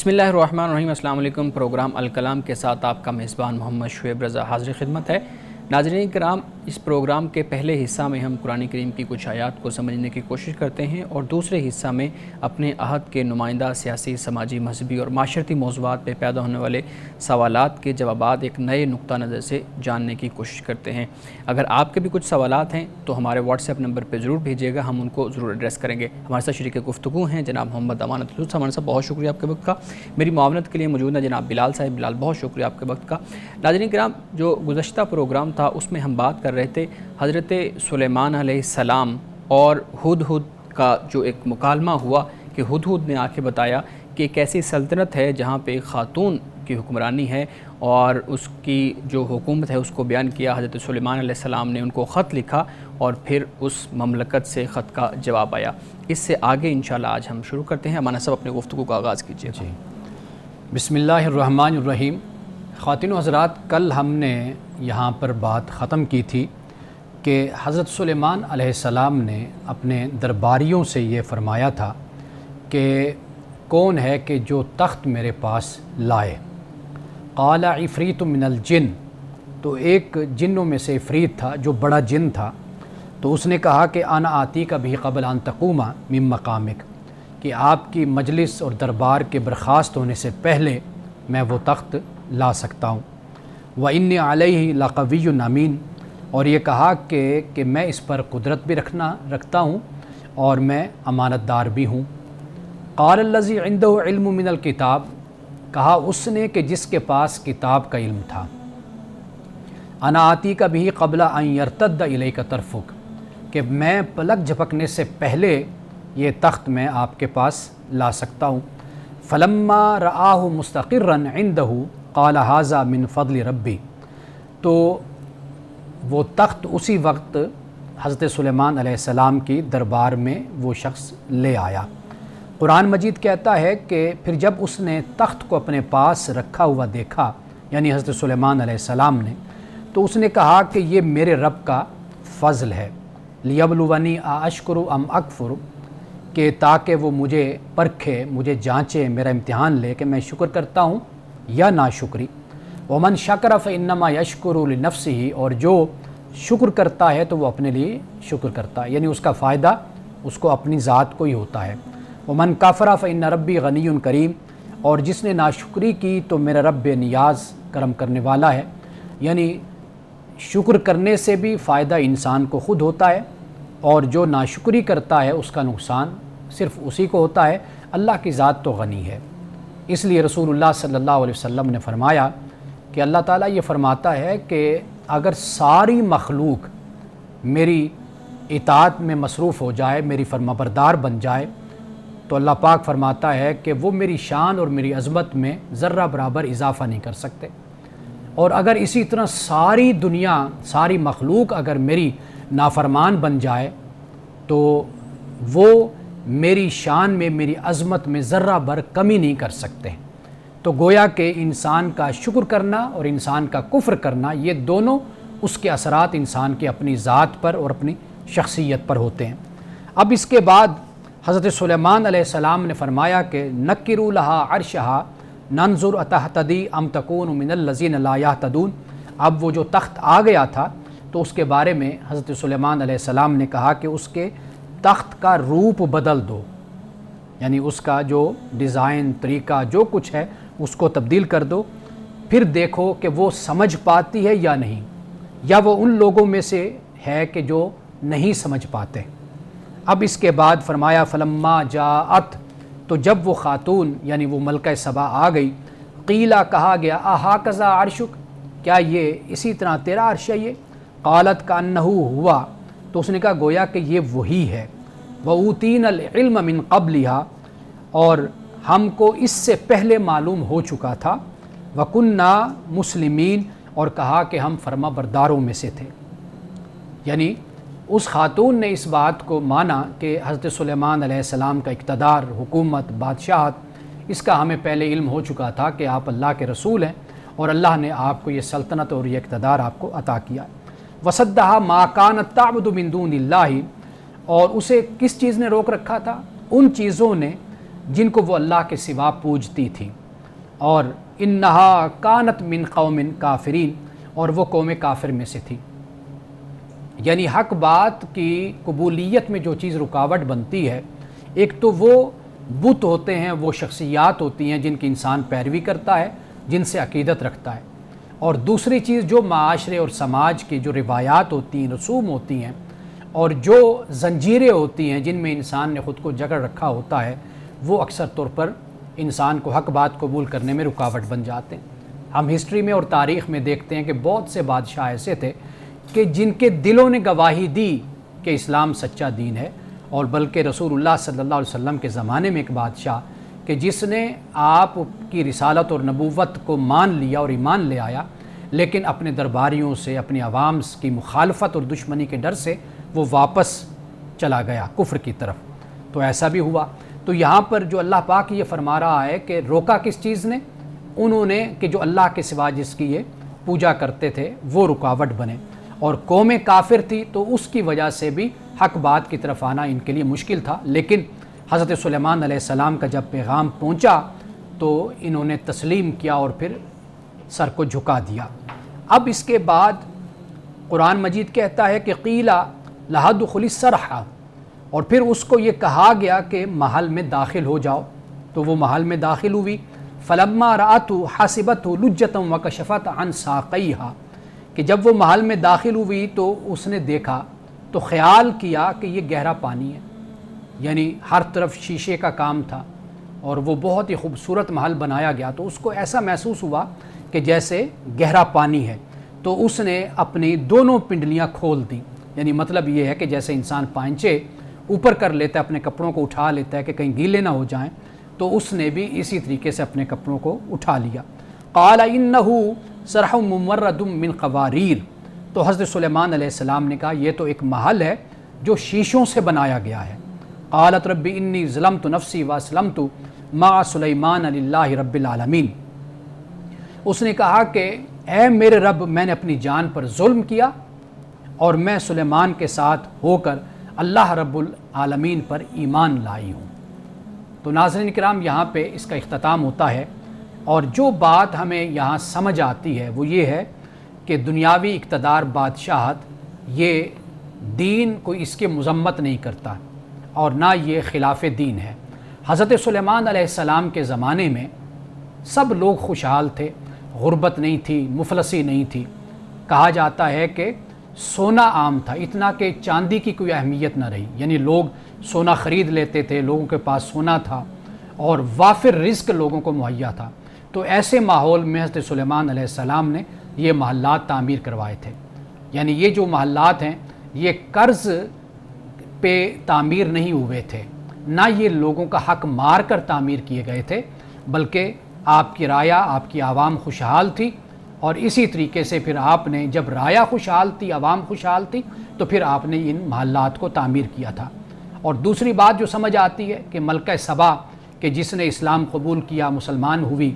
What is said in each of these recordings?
بسم اللہ الرحمن الرحیم۔ السلام علیکم۔ پروگرام الکلام کے ساتھ آپ کا میزبان محمد شعیب رضا حاضر خدمت ہے۔ ناظرین کرام، اس پروگرام کے پہلے حصہ میں ہم قرآن کریم کی کچھ آیات کو سمجھنے کی کوشش کرتے ہیں اور دوسرے حصہ میں اپنے عہد کے نمائندہ سیاسی، سماجی، مذہبی اور معاشرتی موضوعات پہ پیدا ہونے والے سوالات کے جوابات ایک نئے نقطہ نظر سے جاننے کی کوشش کرتے ہیں۔ اگر آپ کے بھی کچھ سوالات ہیں تو ہمارے واٹس ایپ نمبر پہ ضرور بھیجیے گا، ہم ان کو ضرور ایڈریس کریں گے۔ ہمارے ساتھ شریک گفتگو ہیں جناب محمد امانت اللہ صاحب۔ صاحب بہت شکریہ آپ کے وقت کا۔ میری معاونت کے لیے موجود ہے جناب بلال صاحب۔ بلال بہت شکریہ آپ کے وقت کا۔ ناظرین کرام، جو گزشتہ پروگرام تھا اس میں ہم بات کر رہے تھے حضرت سلیمان علیہ السلام اور ہدہد کا جو ایک مکالمہ ہوا کہ ہدہد نے آ کے بتایا کہ ایک ایسی سلطنت ہے جہاں پہ خاتون کی حکمرانی ہے اور اس کی جو حکومت ہے اس کو بیان کیا۔ حضرت سلیمان علیہ السلام نے ان کو خط لکھا اور پھر اس مملکت سے خط کا جواب آیا۔ اس سے آگے انشاءاللہ آج ہم شروع کرتے ہیں۔ امانت صاحب اپنے گفتگو کا آغاز کیجیے۔ جی، بسم اللہ الرحمن الرحیم۔ خواتین و حضرات، کل ہم نے یہاں پر بات ختم کی تھی کہ حضرت سلیمان علیہ السلام نے اپنے درباریوں سے یہ فرمایا تھا کہ کون ہے کہ جو تخت میرے پاس لائے؟ قال عفریت من الجن، تو ایک جنوں میں سے عفریت تھا جو بڑا جن تھا، تو اس نے کہا کہ انا آتی کا بھی قبل ان تقوم من مقامک، کہ آپ کی مجلس اور دربار کے برخاست ہونے سے پہلے میں وہ تخت لا سکتا ہوں۔ وَإِنِّي عَلَيْهِ لَقَوِيٌّ أَمِينٌ، اور یہ کہا کہ میں اس پر قدرت بھی رکھتا ہوں اور میں امانت دار بھی ہوں۔ قال الذی عنده علم من الکتاب، کہا اس نے کہ جس کے پاس کتاب کا علم تھا، انا آتی کا بھی قبل ان یرتد الیک طرفک، کہ میں پلک جھپکنے سے پہلے یہ تخت میں آپ کے پاس لا سکتا ہوں۔ فلما رآہ مستقرا عنده قال ھذا من فضل ربی، تو وہ تخت اسی وقت حضرت سلیمان علیہ السلام کی دربار میں وہ شخص لے آیا۔ قرآن مجید کہتا ہے کہ پھر جب اس نے تخت کو اپنے پاس رکھا ہوا دیکھا، یعنی حضرت سلیمان علیہ السلام نے، تو اس نے کہا کہ یہ میرے رب کا فضل ہے، لیبلونی اشکر ام اکفر، کہ تاکہ وہ مجھے پرکھے، مجھے جانچے، میرا امتحان لے کہ میں شکر کرتا ہوں یا ناشکری۔ ومن شکر فانما یشکر لنفسہ، اور جو شکر کرتا ہے تو وہ اپنے لیے شکر کرتا ہے، یعنی اس کا فائدہ اس کو اپنی ذات کو ہی ہوتا ہے۔ ومن کفر فان ربی غنی کریم، اور جس نے ناشکری کی تو میرا رب بے نیاز کرم کرنے والا ہے، یعنی شکر کرنے سے بھی فائدہ انسان کو خود ہوتا ہے اور جو ناشکری کرتا ہے اس کا نقصان صرف اسی کو ہوتا ہے۔ اللہ کی ذات تو غنی ہے، اس لیے رسول اللہ صلی اللہ علیہ وسلم نے فرمایا کہ اللہ تعالیٰ یہ فرماتا ہے کہ اگر ساری مخلوق میری اطاعت میں مصروف ہو جائے، میری فرمانبردار بن جائے، تو اللہ پاک فرماتا ہے کہ وہ میری شان اور میری عظمت میں ذرہ برابر اضافہ نہیں کر سکتے، اور اگر اسی طرح ساری دنیا، ساری مخلوق اگر میری نافرمان بن جائے تو وہ میری شان میں، میری عظمت میں ذرہ بھر کمی نہیں کر سکتے۔ تو گویا کہ انسان کا شکر کرنا اور انسان کا کفر کرنا، یہ دونوں اس کے اثرات انسان کے اپنی ذات پر اور اپنی شخصیت پر ہوتے ہیں۔ اب اس کے بعد حضرت سلیمان علیہ السلام نے فرمایا کہ نکروا لها عرشها ننظر اتهتدی ام تکون من الذین لا یهتدون۔ اب وہ جو تخت آ گیا تھا تو اس کے بارے میں حضرت سلیمان علیہ السلام نے کہا کہ اس کے تخت کا روپ بدل دو، یعنی اس کا جو ڈیزائن، طریقہ، جو کچھ ہے اس کو تبدیل کر دو، پھر دیکھو کہ وہ سمجھ پاتی ہے یا نہیں، یا وہ ان لوگوں میں سے ہے کہ جو نہیں سمجھ پاتے۔ اب اس کے بعد فرمایا فلما جاءت، تو جب وہ خاتون یعنی وہ ملکہ سبا آ گئی، قیلا، کہا گیا اھاکذا عرشک، کیا یہ اسی طرح تیرا عرش ہے؟ یہ قالت کانہ ہوا، تو اس نے کہا گویا کہ یہ وہی ہے۔ وَأُوتِينَا الْعِلْمَ مِنْ قَبْلِهَا، اور ہم کو اس سے پہلے معلوم ہو چکا تھا۔ وَكُنَّا مُسْلِمِينَ، اور کہا کہ ہم فرما برداروں میں سے تھے، یعنی اس خاتون نے اس بات کو مانا کہ حضرت سلیمان علیہ السلام کا اقتدار، حکومت، بادشاہت، اس کا ہمیں پہلے علم ہو چکا تھا کہ آپ اللہ کے رسول ہیں اور اللہ نے آپ کو یہ سلطنت اور یہ اقتدار آپ کو عطا کیا۔ وَصَدَّهَا مَا كَانَتْ تَعْبُدُ مِن دُونِ اللَّهِ، اور اسے کس چیز نے روک رکھا تھا؟ ان چیزوں نے جن کو وہ اللہ کے سوا پوجتی تھیں، اور انہا کانت من قوم کافرین، اور وہ قوم کافر میں سے تھی۔ یعنی حق بات کی قبولیت میں جو چیز رکاوٹ بنتی ہے، ایک تو وہ بت ہوتے ہیں، وہ شخصیات ہوتی ہیں جن کی انسان پیروی کرتا ہے، جن سے عقیدت رکھتا ہے، اور دوسری چیز جو معاشرے اور سماج کی جو روایات ہوتی ہیں، رسوم ہوتی ہیں، اور جو زنجیریں ہوتی ہیں جن میں انسان نے خود کو جکڑ رکھا ہوتا ہے، وہ اکثر طور پر انسان کو حق بات قبول کرنے میں رکاوٹ بن جاتے ہیں۔ ہم ہسٹری میں اور تاریخ میں دیکھتے ہیں کہ بہت سے بادشاہ ایسے تھے کہ جن کے دلوں نے گواہی دی کہ اسلام سچا دین ہے، اور بلکہ رسول اللہ صلی اللہ علیہ وسلم کے زمانے میں ایک بادشاہ کہ جس نے آپ کی رسالت اور نبوت کو مان لیا اور ایمان لے آیا، لیکن اپنے درباریوں سے، اپنی عوام کی مخالفت اور دشمنی کے ڈر سے وہ واپس چلا گیا کفر کی طرف۔ تو ایسا بھی ہوا۔ تو یہاں پر جو اللہ پاک یہ فرما رہا ہے کہ روکا کس چیز نے؟ انہوں نے کہ جو اللہ کے سوا جس کی یہ پوجا کرتے تھے وہ رکاوٹ بنے، اور قوم کافر تھی تو اس کی وجہ سے بھی حق بات کی طرف آنا ان کے لیے مشکل تھا۔ لیکن حضرت سلیمان علیہ السلام کا جب پیغام پہنچا تو انہوں نے تسلیم کیا اور پھر سر کو جھکا دیا۔ اب اس کے بعد قرآن مجید کہتا ہے کہ قیلا لہا دخلی الصرح، اور پھر اس کو یہ کہا گیا کہ محل میں داخل ہو جاؤ، تو وہ محل میں داخل ہوئی۔ فلما رأتہ حسبتہ لجۃ وکشفت عن ساقیہا، کہ جب وہ محل میں داخل ہوئی تو اس نے دیکھا تو خیال کیا کہ یہ گہرا پانی ہے، یعنی ہر طرف شیشے کا کام تھا اور وہ بہت ہی خوبصورت محل بنایا گیا، تو اس کو ایسا محسوس ہوا کہ جیسے گہرا پانی ہے۔ تو اس نے اپنی دونوں پنڈلیاں کھول دیں، یعنی مطلب یہ ہے کہ جیسے انسان پائنچے اوپر کر لیتا ہے، اپنے کپڑوں کو اٹھا لیتا ہے کہ کہیں گیلے نہ ہو جائیں، تو اس نے بھی اسی طریقے سے اپنے کپڑوں کو اٹھا لیا۔ قال انہ صرح ممرد من قواریر، تو حضرت سلیمان علیہ السلام نے کہا یہ تو ایک محل ہے جو شیشوں سے بنایا گیا ہے۔ قالت رب انی ظلمت نفسی واسلمت مع سلیمان للہ رب العالمین، اس نے کہا کہ اے میرے رب، میں نے اپنی جان پر ظلم کیا اور میں سلیمان کے ساتھ ہو کر اللہ رب العالمین پر ایمان لائی ہوں۔ تو ناظرین کرام، یہاں پہ اس کا اختتام ہوتا ہے، اور جو بات ہمیں یہاں سمجھ آتی ہے وہ یہ ہے کہ دنیاوی اقتدار، بادشاہت، یہ دین کوئی اس کی مذمت نہیں کرتا اور نہ یہ خلاف دین ہے۔ حضرت سلیمان علیہ السلام کے زمانے میں سب لوگ خوشحال تھے، غربت نہیں تھی، مفلسی نہیں تھی۔ کہا جاتا ہے کہ سونا عام تھا، اتنا کہ چاندی کی کوئی اہمیت نہ رہی، یعنی لوگ سونا خرید لیتے تھے، لوگوں کے پاس سونا تھا اور وافر رزق لوگوں کو مہیا تھا۔ تو ایسے ماحول میں حضرت سلیمان علیہ السلام نے یہ محلات تعمیر کروائے تھے۔ یعنی یہ جو محلات ہیں یہ قرض پہ تعمیر نہیں ہوئے تھے، نہ یہ لوگوں کا حق مار کر تعمیر کیے گئے تھے، بلکہ آپ کی رعایا، آپ کی عوام خوشحال تھی، اور اسی طریقے سے پھر آپ نے جب رعایا خوشحال تھی، عوام خوشحال تھی، تو پھر آپ نے ان محلات کو تعمیر کیا تھا۔ اور دوسری بات جو سمجھ آتی ہے کہ ملکہ سبا کہ جس نے اسلام قبول کیا، مسلمان ہوئی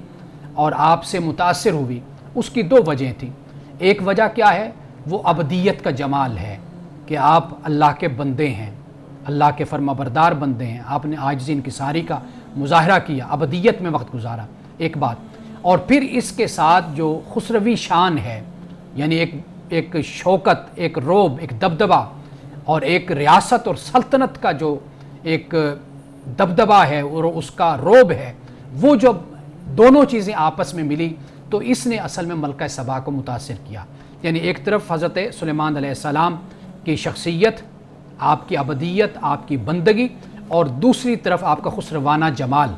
اور آپ سے متاثر ہوئی، اس کی دو وجہیں تھیں۔ ایک وجہ کیا ہے؟ وہ ابدیت کا جمال ہے کہ آپ اللہ کے بندے ہیں، اللہ کے فرما بردار بندے ہیں، آپ نے عاجزی انکساری کا مظاہرہ کیا، ابدیت میں وقت گزارا، ایک بات۔ اور پھر اس کے ساتھ جو خسروی شان ہے، یعنی ایک شوکت، ایک روب، ایک دبدبہ، اور ایک ریاست اور سلطنت کا جو ایک دبدبہ ہے اور اس کا روب ہے، وہ جب دونوں چیزیں آپس میں ملی تو اس نے اصل میں ملکہ سبا کو متاثر کیا۔ یعنی ایک طرف حضرت سلیمان علیہ السلام کی شخصیت، آپ کی ابدیت، آپ کی بندگی، اور دوسری طرف آپ کا خسروانہ جمال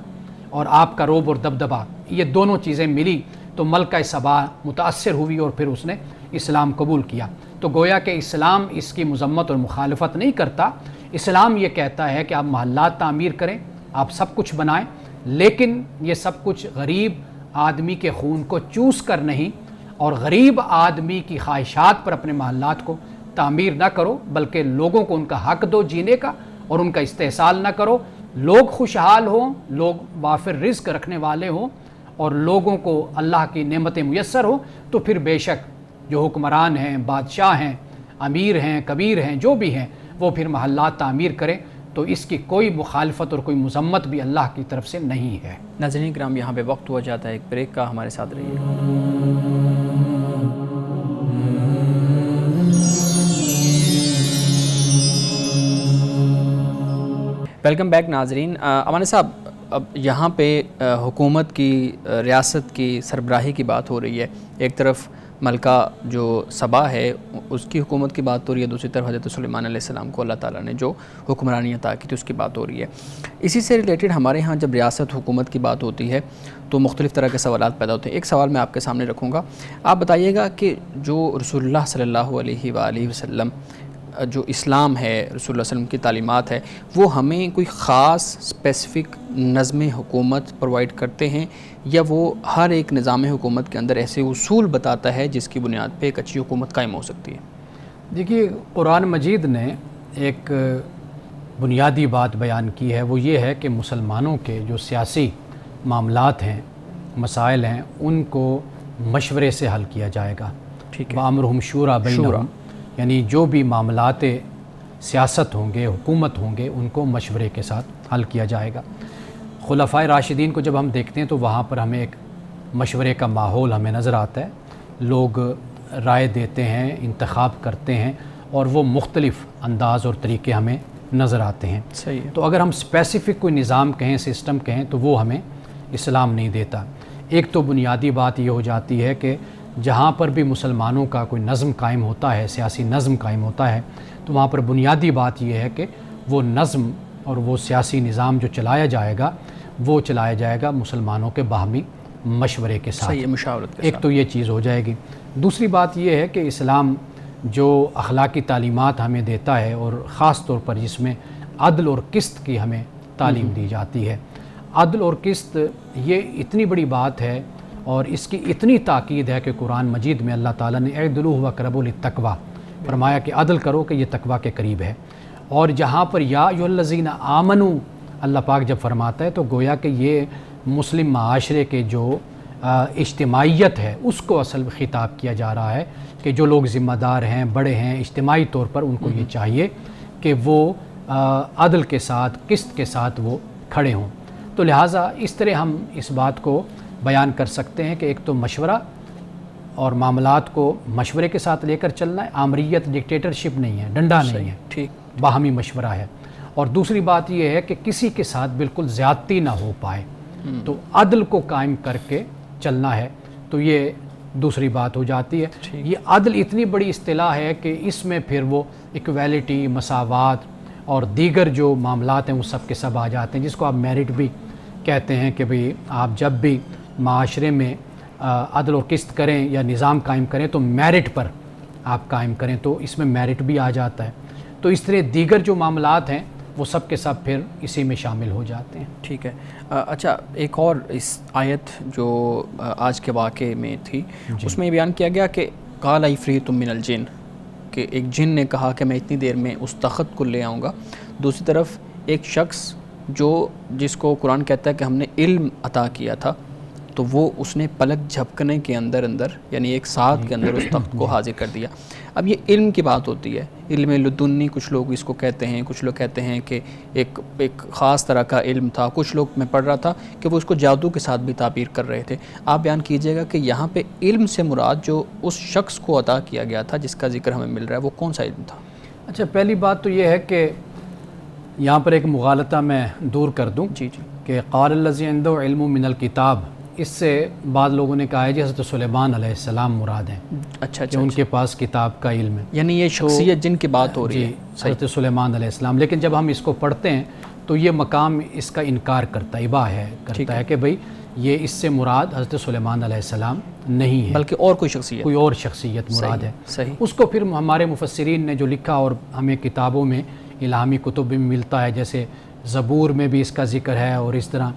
اور آپ کا روب اور دبدبہ، یہ دونوں چیزیں ملی تو ملکہ سبا متاثر ہوئی اور پھر اس نے اسلام قبول کیا۔ تو گویا کہ اسلام اس کی مذمت اور مخالفت نہیں کرتا، اسلام یہ کہتا ہے کہ آپ محلات تعمیر کریں، آپ سب کچھ بنائیں، لیکن یہ سب کچھ غریب آدمی کے خون کو چوس کر نہیں، اور غریب آدمی کی خواہشات پر اپنے محلات کو تعمیر نہ کرو، بلکہ لوگوں کو ان کا حق دو جینے کا اور ان کا استحصال نہ کرو۔ لوگ خوشحال ہوں، لوگ وافر رزق رکھنے والے ہوں، اور لوگوں کو اللہ کی نعمتیں میسر ہوں، تو پھر بے شک جو حکمران ہیں، بادشاہ ہیں، امیر ہیں، کبیر ہیں، جو بھی ہیں، وہ پھر محلات تعمیر کریں تو اس کی کوئی مخالفت اور کوئی مذمت بھی اللہ کی طرف سے نہیں ہے۔ ناظرین کرام، یہاں پہ وقت ہوا جاتا ہے ایک بریک کا، ہمارے ساتھ رہیے۔ ویلکم بیک ناظرین۔ امان صاحب، اب یہاں پہ حکومت کی، ریاست کی سربراہی کی بات ہو رہی ہے۔ ایک طرف ملکہ جو سبا ہے اس کی حکومت کی بات ہو رہی ہے، دوسری طرف حضرت سلیمان علیہ السلام کو اللہ تعالیٰ نے جو حکمرانی عطا کی تھی اس کی بات ہو رہی ہے۔ اسی سے ریلیٹڈ ہمارے ہاں جب ریاست حکومت کی بات ہوتی ہے تو مختلف طرح کے سوالات پیدا ہوتے ہیں۔ ایک سوال میں آپ کے سامنے رکھوں گا، آپ بتائیے گا کہ جو رسول اللہ صلی اللہ علیہ وآلہ وسلم، جو اسلام ہے، رسول اللہ صلی اللہ علیہ وسلم کی تعلیمات ہے، وہ ہمیں کوئی خاص اسپیسیفک نظم حکومت پرووائڈ کرتے ہیں، یا وہ ہر ایک نظام حکومت کے اندر ایسے اصول بتاتا ہے جس کی بنیاد پہ ایک اچھی حکومت قائم ہو سکتی ہے؟ دیکھیے، قرآن مجید نے ایک بنیادی بات بیان کی ہے، وہ یہ ہے کہ مسلمانوں کے جو سیاسی معاملات ہیں، مسائل ہیں، ان کو مشورے سے حل کیا جائے گا۔ ٹھیک ہے، وَأَمْرُهُمْ شُورَىٰ بَيْنَهُمْ، یعنی جو بھی معاملات سیاست ہوں گے، حکومت ہوں گے، ان کو مشورے کے ساتھ حل کیا جائے گا۔ خلفائے راشدین کو جب ہم دیکھتے ہیں تو وہاں پر ہمیں ایک مشورے کا ماحول ہمیں نظر آتا ہے، لوگ رائے دیتے ہیں، انتخاب کرتے ہیں، اور وہ مختلف انداز اور طریقے ہمیں نظر آتے ہیں۔ صحیح ہے۔ تو اگر ہم اسپیسیفک کوئی نظام کہیں، سسٹم کہیں، تو وہ ہمیں اسلام نہیں دیتا۔ ایک تو بنیادی بات یہ ہو جاتی ہے کہ جہاں پر بھی مسلمانوں کا کوئی نظم قائم ہوتا ہے، سیاسی نظم قائم ہوتا ہے، تو وہاں پر بنیادی بات یہ ہے کہ وہ نظم اور وہ سیاسی نظام جو چلایا جائے گا، وہ چلایا جائے گا مسلمانوں کے باہمی مشورے کے ساتھ۔ صحیح ہے، مشاورت کے ایک ساتھ۔ تو یہ چیز ہو جائے گی۔ دوسری بات یہ ہے کہ اسلام جو اخلاقی تعلیمات ہمیں دیتا ہے، اور خاص طور پر جس میں عدل اور قسط کی ہمیں تعلیم دی جاتی ہے، عدل اور قسط یہ اتنی بڑی بات ہے اور اس کی اتنی تاکید ہے کہ قرآن مجید میں اللہ تعالیٰ نے اعدلوا واقربوا للتقویٰ فرمایا کہ عدل کرو کہ یہ تقویٰ کے قریب ہے۔ اور جہاں پر یا ایھا الذین آمنوا اللہ پاک جب فرماتا ہے تو گویا کہ یہ مسلم معاشرے کے جو اجتماعیت ہے اس کو اصل خطاب کیا جا رہا ہے کہ جو لوگ ذمہ دار ہیں، بڑے ہیں، اجتماعی طور پر ان کو یہ چاہیے کہ وہ عدل کے ساتھ، قسط کے ساتھ وہ کھڑے ہوں۔ تو لہٰذا اس طرح ہم اس بات کو بیان کر سکتے ہیں کہ ایک تو مشورہ اور معاملات کو مشورے کے ساتھ لے کر چلنا ہے، آمریت ڈکٹیٹرشپ نہیں ہے، ڈنڈا نہیں ہے، ٹھیک، باہمی مشورہ ہے۔ اور دوسری بات یہ ہے کہ کسی کے ساتھ بالکل زیادتی نہ ہو پائے، تو عدل کو قائم کر کے چلنا ہے۔ تو یہ دوسری بات ہو جاتی ہے۔ یہ عدل اتنی بڑی اصطلاح ہے کہ اس میں پھر وہ ایکویلٹی، مساوات اور دیگر جو معاملات ہیں وہ سب کے سب آ جاتے ہیں، جس کو آپ میرٹ بھی کہتے ہیں کہ بھئی آپ جب بھی معاشرے میں عدل اور قسط کریں یا نظام قائم کریں تو میرٹ پر آپ قائم کریں، تو اس میں میرٹ بھی آ جاتا ہے۔ تو اس طرح دیگر جو معاملات ہیں وہ سب کے سب پھر اسی میں شامل ہو جاتے ہیں۔ ٹھیک ہے۔ اچھا، ایک اور اس آیت جو آج کے واقعے میں تھی، اس میں یہ بیان کیا گیا کہ قال عفریت من الجن، کہ ایک جن نے کہا کہ میں اتنی دیر میں اس تخت کو لے آؤں گا۔ دوسری طرف ایک شخص جس کو قرآن کہتا ہے کہ ہم نے علم عطا کیا تھا، تو وہ اس نے پلک جھپکنے کے اندر یعنی ایک ساتھ کے اندر اس تخت کو حاضر کر دیا۔ اب یہ علم کی بات ہوتی ہے، علم لدنی کچھ لوگ اس کو کہتے ہیں، کچھ لوگ کہتے ہیں کہ ایک خاص طرح کا علم تھا، کچھ لوگ میں پڑھ رہا تھا کہ وہ اس کو جادو کے ساتھ بھی تعبیر کر رہے تھے۔ آپ بیان کیجئے گا کہ یہاں پہ علم سے مراد جو اس شخص کو عطا کیا گیا تھا جس کا ذکر ہمیں مل رہا ہے وہ کون سا علم تھا؟ اچھا، پہلی بات تو یہ ہے کہ یہاں پر ایک مغالطہ میں دور کر دوں کہ قال الذی عنده علم من الکتاب، اس سے بعض لوگوں نے کہا ہے کہ حضرت سلیمان علیہ السلام مراد ہیں۔ اچھا، کہ ان کے پاس کتاب کا علم ہے، یعنی یہ شخصیت جن کی بات ہو رہی ہے حضرت سلیمان علیہ السلام۔ لیکن جب ہم اس کو پڑھتے ہیں تو یہ مقام اس کا انکار کرتا ہے کہ بھئی یہ اس سے مراد حضرت سلیمان علیہ السلام نہیں ہے، بلکہ اور کوئی اور شخصیت مراد ہے۔ صحیح۔ اس کو پھر ہمارے مفسرین نے جو لکھا اور ہمیں کتابوں میں الہامی کتب میں ملتا ہے، جیسے زبور میں بھی اس کا ذکر ہے، اور اس طرح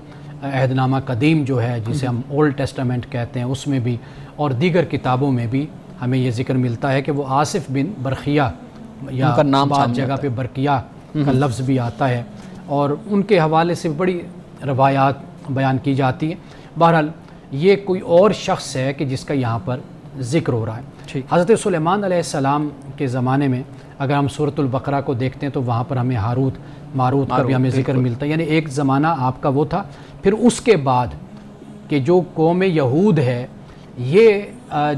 عہد نامہ قدیم جو ہے جسے ہم اولڈ ٹیسٹامنٹ کہتے ہیں اس میں بھی، اور دیگر کتابوں میں بھی ہمیں یہ ذکر ملتا ہے کہ وہ آصف بن برقیہ، یا بعض جگہ پہ برقیہ کا لفظ بھی آتا ہے، اور ان کے حوالے سے بڑی روایات بیان کی جاتی ہیں۔ بہرحال یہ کوئی اور شخص ہے کہ جس کا یہاں پر ذکر ہو رہا ہے۔ حضرت سلیمان علیہ السلام کے زمانے میں اگر ہم سورۃ البقرہ کو دیکھتے ہیں تو وہاں پر ہمیں ہاروت ماروت کا بھی ہمیں ذکر ملتا ہے، یعنی ایک زمانہ آپ کا وہ تھا۔ پھر اس کے بعد کہ جو قوم یہود ہے یہ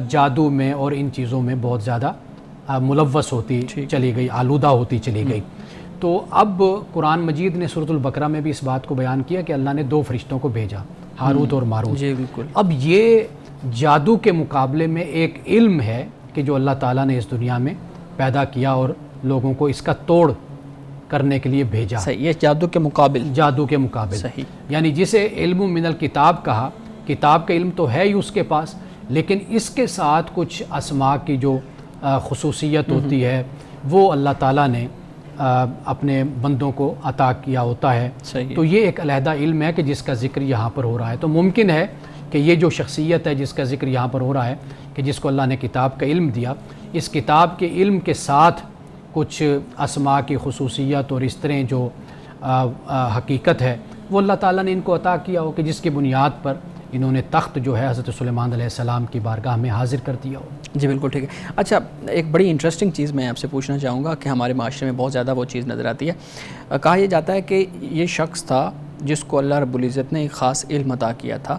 جادو میں اور ان چیزوں میں بہت زیادہ ملوث ہوتی چلی گئی، آلودہ ہوتی چلی گئی۔ تو اب قرآن مجید نے سورۃ البقرہ میں بھی اس بات کو بیان کیا کہ اللہ نے 2 فرشتوں کو بھیجا، ہاروت اور ماروت۔ جی بالکل۔ اب یہ جادو کے مقابلے میں ایک علم ہے کہ جو اللہ تعالیٰ نے اس دنیا میں پیدا کیا اور لوگوں کو اس کا توڑ کرنے کے لیے بھیجا۔ صحیح، یہ جادو کے مقابل، جادو کے مقابل، صحیح، یعنی جسے علم من الکتاب کہا، کتاب کا علم تو ہے ہی اس کے پاس، لیکن اس کے ساتھ کچھ اسماء کی جو خصوصیت ہوتی ہے وہ اللہ تعالیٰ نے اپنے بندوں کو عطا کیا ہوتا ہے۔ صحیح۔ تو یہ ایک علیحدہ علم ہے کہ جس کا ذکر یہاں پر ہو رہا ہے۔ تو ممکن ہے کہ یہ جو شخصیت ہے جس کا ذکر یہاں پر ہو رہا ہے کہ جس کو اللہ نے کتاب کا علم دیا، اس کتاب کے علم کے ساتھ کچھ اسماء کی خصوصیت اور اس طرح جو حقیقت ہے وہ اللہ تعالیٰ نے ان کو عطا کیا ہو کہ جس کی بنیاد پر انہوں نے تخت جو ہے حضرت سلیمان علیہ السلام کی بارگاہ میں حاضر کر دیا ہو۔ جی بالکل ٹھیک ہے۔ اچھا، ایک بڑی انٹرسٹنگ چیز میں آپ سے پوچھنا چاہوں گا کہ ہمارے معاشرے میں بہت زیادہ وہ چیز نظر آتی ہے، کہا یہ جاتا ہے کہ یہ شخص تھا جس کو اللہ رب العزت نے ایک خاص علم عطا کیا تھا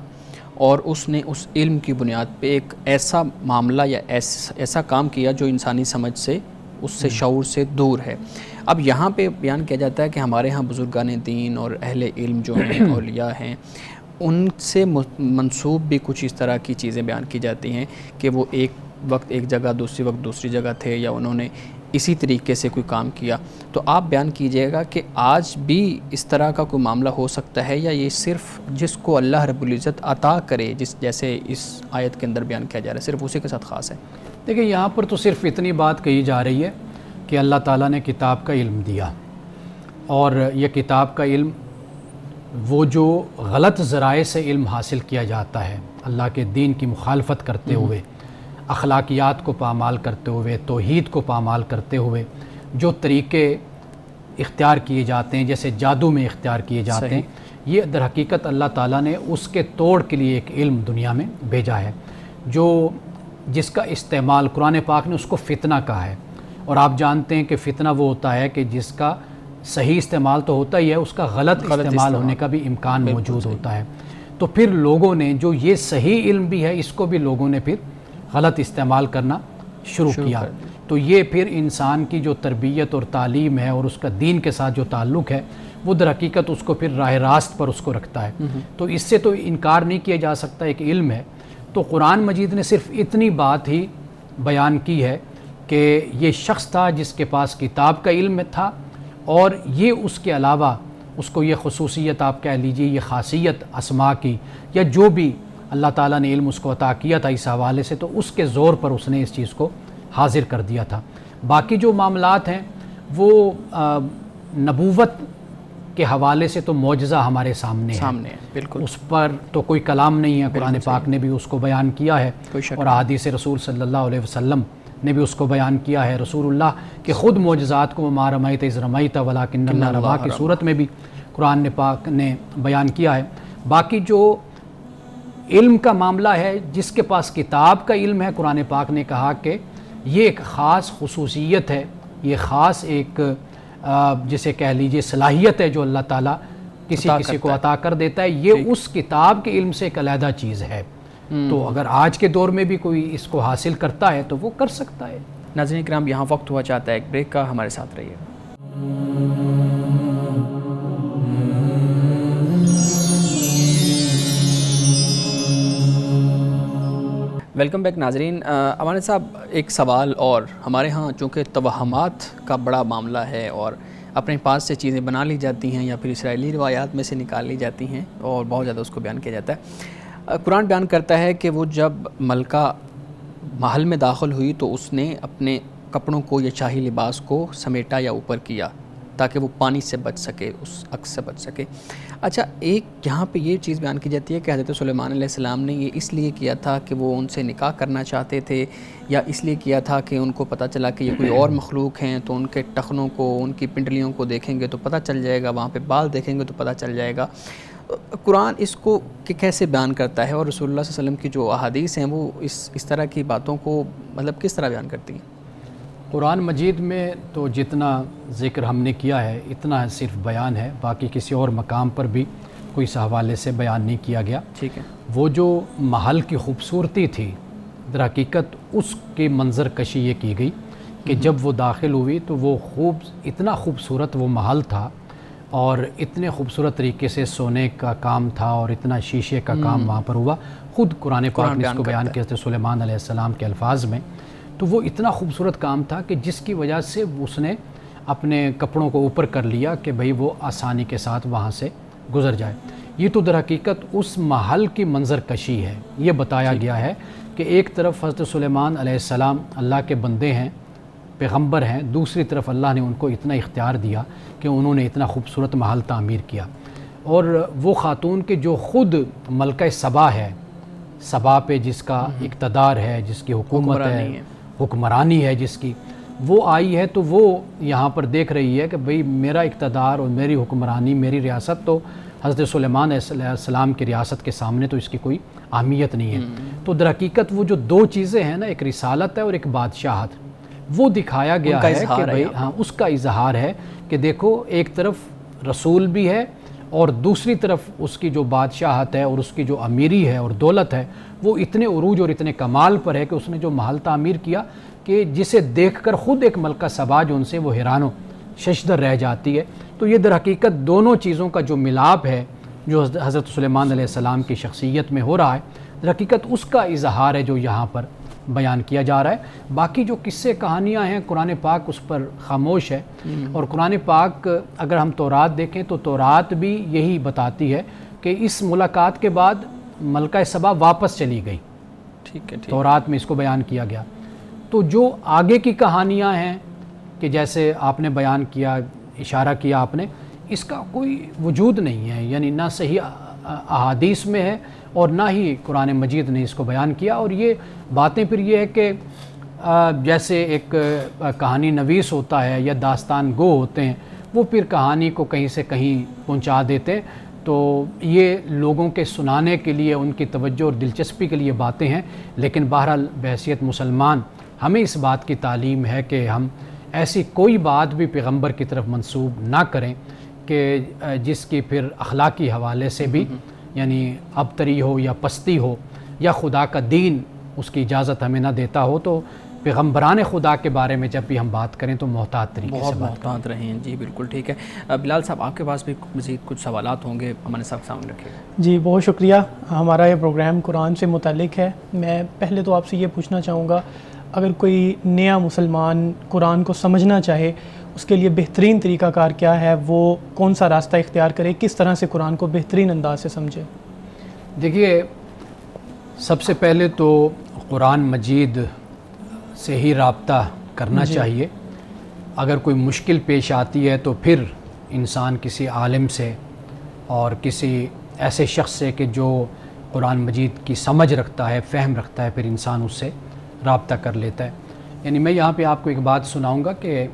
اور اس نے اس علم کی بنیاد پہ ایک ایسا معاملہ یا ایسا کام کیا جو انسانی سمجھ سے، اس سے شعور سے دور ہے۔ اب یہاں پہ بیان کیا جاتا ہے کہ ہمارے ہاں بزرگان دین اور اہل علم جو ہیں، اولیاء ہیں، ان سے منسوب بھی کچھ اس طرح کی چیزیں بیان کی جاتی ہیں کہ وہ ایک وقت ایک جگہ، دوسری وقت دوسری جگہ تھے، یا انہوں نے اسی طریقے سے کوئی کام کیا۔ تو آپ بیان کیجئے گا کہ آج بھی اس طرح کا کوئی معاملہ ہو سکتا ہے، یا یہ صرف جس کو اللہ رب العزت عطا کرے، جیسے اس آیت کے اندر بیان کیا جا رہا ہے، صرف اسی کے ساتھ خاص ہے؟ دیکھیں، یہاں پر تو صرف اتنی بات کہی جا رہی ہے کہ اللہ تعالیٰ نے کتاب کا علم دیا، اور یہ کتاب کا علم وہ جو غلط ذرائع سے علم حاصل کیا جاتا ہے، اللہ کے دین کی مخالفت کرتے ہوئے، اخلاقیات کو پامال کرتے ہوئے، توحید کو پامال کرتے ہوئے جو طریقے اختیار کیے جاتے ہیں، جیسے جادو میں اختیار کیے جاتے ہیں، یہ در حقیقت اللہ تعالیٰ نے اس کے توڑ کے لیے ایک علم دنیا میں بھیجا ہے، جس کا استعمال قرآن پاک نے اس کو فتنہ کہا ہے۔ اور آپ جانتے ہیں کہ فتنہ وہ ہوتا ہے کہ جس کا صحیح استعمال تو ہوتا ہی ہے، اس کا غلط استعمال ہونے کا بھی امکان موجود ہوتا ہے۔ تو پھر لوگوں نے جو یہ صحیح علم بھی ہے، اس کو بھی لوگوں نے پھر غلط استعمال کرنا شروع کیا۔ تو یہ پھر انسان کی جو تربیت اور تعلیم ہے اور اس کا دین کے ساتھ جو تعلق ہے وہ در حقیقت اس کو پھر راہ راست پر اس کو رکھتا ہے۔ تو اس سے تو انکار نہیں کیا جا سکتا، ایک علم ہے۔ تو قرآن مجید نے صرف اتنی بات ہی بیان کی ہے کہ یہ شخص تھا جس کے پاس کتاب کا علم تھا، اور یہ اس کے علاوہ اس کو یہ خصوصیت آپ کہہ لیجئے، یہ خاصیت اسماء کی یا جو بھی اللہ تعالیٰ نے علم اس کو عطا کیا تھا اس حوالے سے، تو اس کے زور پر اس نے اس چیز کو حاضر کر دیا تھا۔ باقی جو معاملات ہیں وہ نبوت کے حوالے سے تو معجزہ ہمارے سامنے ہے، بالکل، اس پر تو کوئی کلام نہیں ہے۔ قرآن پاک نے بھی اس کو بیان کیا ہے، اور احادیث رسول صلی اللہ علیہ وسلم نے بھی اس کو بیان کیا ہے۔ رسول اللہ کے خود معجزات کو وما رمیت اذ رمیت ولکن اللہ رمی کی صورت میں بھی قرآن پاک نے بیان کیا ہے۔ باقی جو علم کا معاملہ ہے، جس کے پاس کتاب کا علم ہے، قرآن پاک نے کہا کہ یہ ایک خاص خصوصیت ہے، یہ خاص ایک جسے کہہ لیجئے صلاحیت ہے جو اللہ تعالیٰ کسی کو عطا کر دیتا ہے، یہ اس کتاب کے علم سے ایک علیحدہ چیز ہے۔ تو اگر آج کے دور میں بھی کوئی اس کو حاصل کرتا ہے تو وہ کر سکتا ہے۔ ناظرین کرام، یہاں وقت ہوا چاہتا ہے ایک بریک کا، ہمارے ساتھ رہیے۔ ویلکم بیک ناظرین۔ امانت صاحب، ایک سوال اور، ہمارے ہاں چونکہ توہمات کا بڑا معاملہ ہے اور اپنے پاس سے چیزیں بنا لی جاتی ہیں یا پھر اسرائیلی روایات میں سے نکال لی جاتی ہیں اور بہت زیادہ اس کو بیان کیا جاتا ہے۔ قرآن بیان کرتا ہے کہ وہ جب ملکہ محل میں داخل ہوئی تو اس نے اپنے کپڑوں کو یا شاہی لباس کو سمیٹا یا اوپر کیا تاکہ وہ پانی سے بچ سکے، اس عکس سے بچ سکے۔ اچھا، ایک یہاں پہ یہ چیز بیان کی جاتی ہے کہ حضرت سلیمان علیہ السلام نے یہ اس لیے کیا تھا کہ وہ ان سے نکاح کرنا چاہتے تھے، یا اس لیے کیا تھا کہ ان کو پتہ چلا کہ یہ کوئی اور مخلوق ہیں تو ان کے ٹخنوں کو، ان کی پنڈلیوں کو دیکھیں گے تو پتہ چل جائے گا، وہاں پہ بال دیکھیں گے تو پتہ چل جائے گا۔ قرآن اس کو کہ کیسے بیان کرتا ہے، اور رسول اللہ صلی اللہ علیہ وسلم کی جو احادیث ہیں وہ اس طرح کی باتوں کو مطلب کس طرح بیان کرتی ہیں؟ قرآن مجید میں تو جتنا ذکر ہم نے کیا ہے اتنا صرف بیان ہے، باقی کسی اور مقام پر بھی کوئی اس حوالے سے بیان نہیں کیا گیا۔ ٹھیک ہے۔ وہ جو محل کی خوبصورتی تھی در حقیقت اس کی منظر کشی یہ کی گئی کہ جب وہ داخل ہوئی تو وہ اتنا خوبصورت وہ محل تھا اور اتنے خوبصورت طریقے سے سونے کا کام تھا اور اتنا شیشے کا کام وہاں پر ہوا۔ خود قرآن پاک نے اس کو بیان کیا حضرت سلیمان علیہ السلام کے الفاظ میں، تو وہ اتنا خوبصورت کام تھا کہ جس کی وجہ سے اس نے اپنے کپڑوں کو اوپر کر لیا کہ بھئی وہ آسانی کے ساتھ وہاں سے گزر جائے۔ یہ تو در حقیقت اس محل کی منظر کشی ہے۔ یہ بتایا گیا ہے کہ ایک طرف حضرت سلیمان علیہ السلام اللہ کے بندے ہیں، پیغمبر ہیں، دوسری طرف اللہ نے ان کو اتنا اختیار دیا کہ انہوں نے اتنا خوبصورت محل تعمیر کیا۔ اور وہ خاتون کہ جو خود ملکہ سبا ہے، سبا پہ جس کا اقتدار ہے، جس کی حکومت ہے، حکمرانی ہے جس کی، وہ آئی ہے تو وہ یہاں پر دیکھ رہی ہے کہ بھئی میرا اقتدار اور میری حکمرانی، میری ریاست تو حضرت سلیمان علیہ السلام کی ریاست کے سامنے تو اس کی کوئی اہمیت نہیں ہے۔ تو در حقیقت وہ جو دو چیزیں ہیں نا، ایک رسالت ہے اور ایک بادشاہت، وہ دکھایا گیا ہے کہ بھئی ہاں اس کا اظہار ہے کہ دیکھو ایک طرف رسول بھی ہے اور دوسری طرف اس کی جو بادشاہت ہے اور اس کی جو امیری ہے اور دولت ہے وہ اتنے عروج اور اتنے کمال پر ہے کہ اس نے جو محل تعمیر کیا کہ جسے دیکھ کر خود ایک ملکہ سبا جو ان سے وہ حیران و ششدر رہ جاتی ہے۔ تو یہ در حقیقت دونوں چیزوں کا جو ملاپ ہے جو حضرت سلیمان علیہ السلام کی شخصیت میں ہو رہا ہے، در حقیقت اس کا اظہار ہے جو یہاں پر بیان کیا جا رہا ہے۔ باقی جو قصے کہانیاں ہیں قرآن پاک اس پر خاموش ہے، اور قرآن پاک اگر ہم تورات دیکھیں تو تورات بھی یہی بتاتی ہے کہ اس ملاقات کے بعد ملکہ سبا واپس چلی گئی۔ ٹھیک ہے، تورات میں اس کو بیان کیا گیا۔ تو جو آگے کی کہانیاں ہیں کہ جیسے آپ نے بیان کیا، اشارہ کیا آپ نے، اس کا کوئی وجود نہیں ہے، یعنی نہ صحیح احادیث میں ہے اور نہ ہی قرآن مجید نے اس کو بیان کیا۔ اور یہ باتیں پھر یہ ہے کہ جیسے ایک کہانی نویس ہوتا ہے یا داستان گو ہوتے ہیں، وہ پھر کہانی کو کہیں سے کہیں پہنچا دیتے ہیں، تو یہ لوگوں کے سنانے کے لیے، ان کی توجہ اور دلچسپی کے لیے باتیں ہیں۔ لیکن بہرحال بحیثیت مسلمان ہمیں اس بات کی تعلیم ہے کہ ہم ایسی کوئی بات بھی پیغمبر کی طرف منسوب نہ کریں کہ جس کی پھر اخلاقی حوالے سے بھی یعنی ابتری ہو یا پستی ہو یا خدا کا دین اس کی اجازت ہمیں نہ دیتا ہو۔ تو پیغمبران خدا کے بارے میں جب بھی ہم بات کریں تو محتاط طریقے سے بات محتاط رہیں۔ جی بالکل ٹھیک ہے۔ بلال صاحب آپ کے پاس بھی مزید کچھ سوالات ہوں گے، ہمارے ساتھ سامنے رکھیے گا۔ جی بہت شکریہ، ہمارا یہ پروگرام قرآن سے متعلق ہے۔ میں پہلے تو آپ سے یہ پوچھنا چاہوں گا، اگر کوئی نیا مسلمان قرآن کو سمجھنا چاہے اس کے لیے بہترین طریقہ کار کیا ہے، وہ کون سا راستہ اختیار کرے، کس طرح سے قرآن کو بہترین انداز سے سمجھے؟ دیکھیے، سب سے پہلے تو قرآن مجید سے ہی رابطہ کرنا چاہیے۔ اگر کوئی مشکل پیش آتی ہے تو پھر انسان کسی عالم سے اور کسی ایسے شخص سے کہ جو قرآن مجید کی سمجھ رکھتا ہے، فہم رکھتا ہے، پھر انسان اس سے رابطہ کر لیتا ہے۔ یعنی میں یہاں پہ آپ کو ایک بات سناؤں گا کہ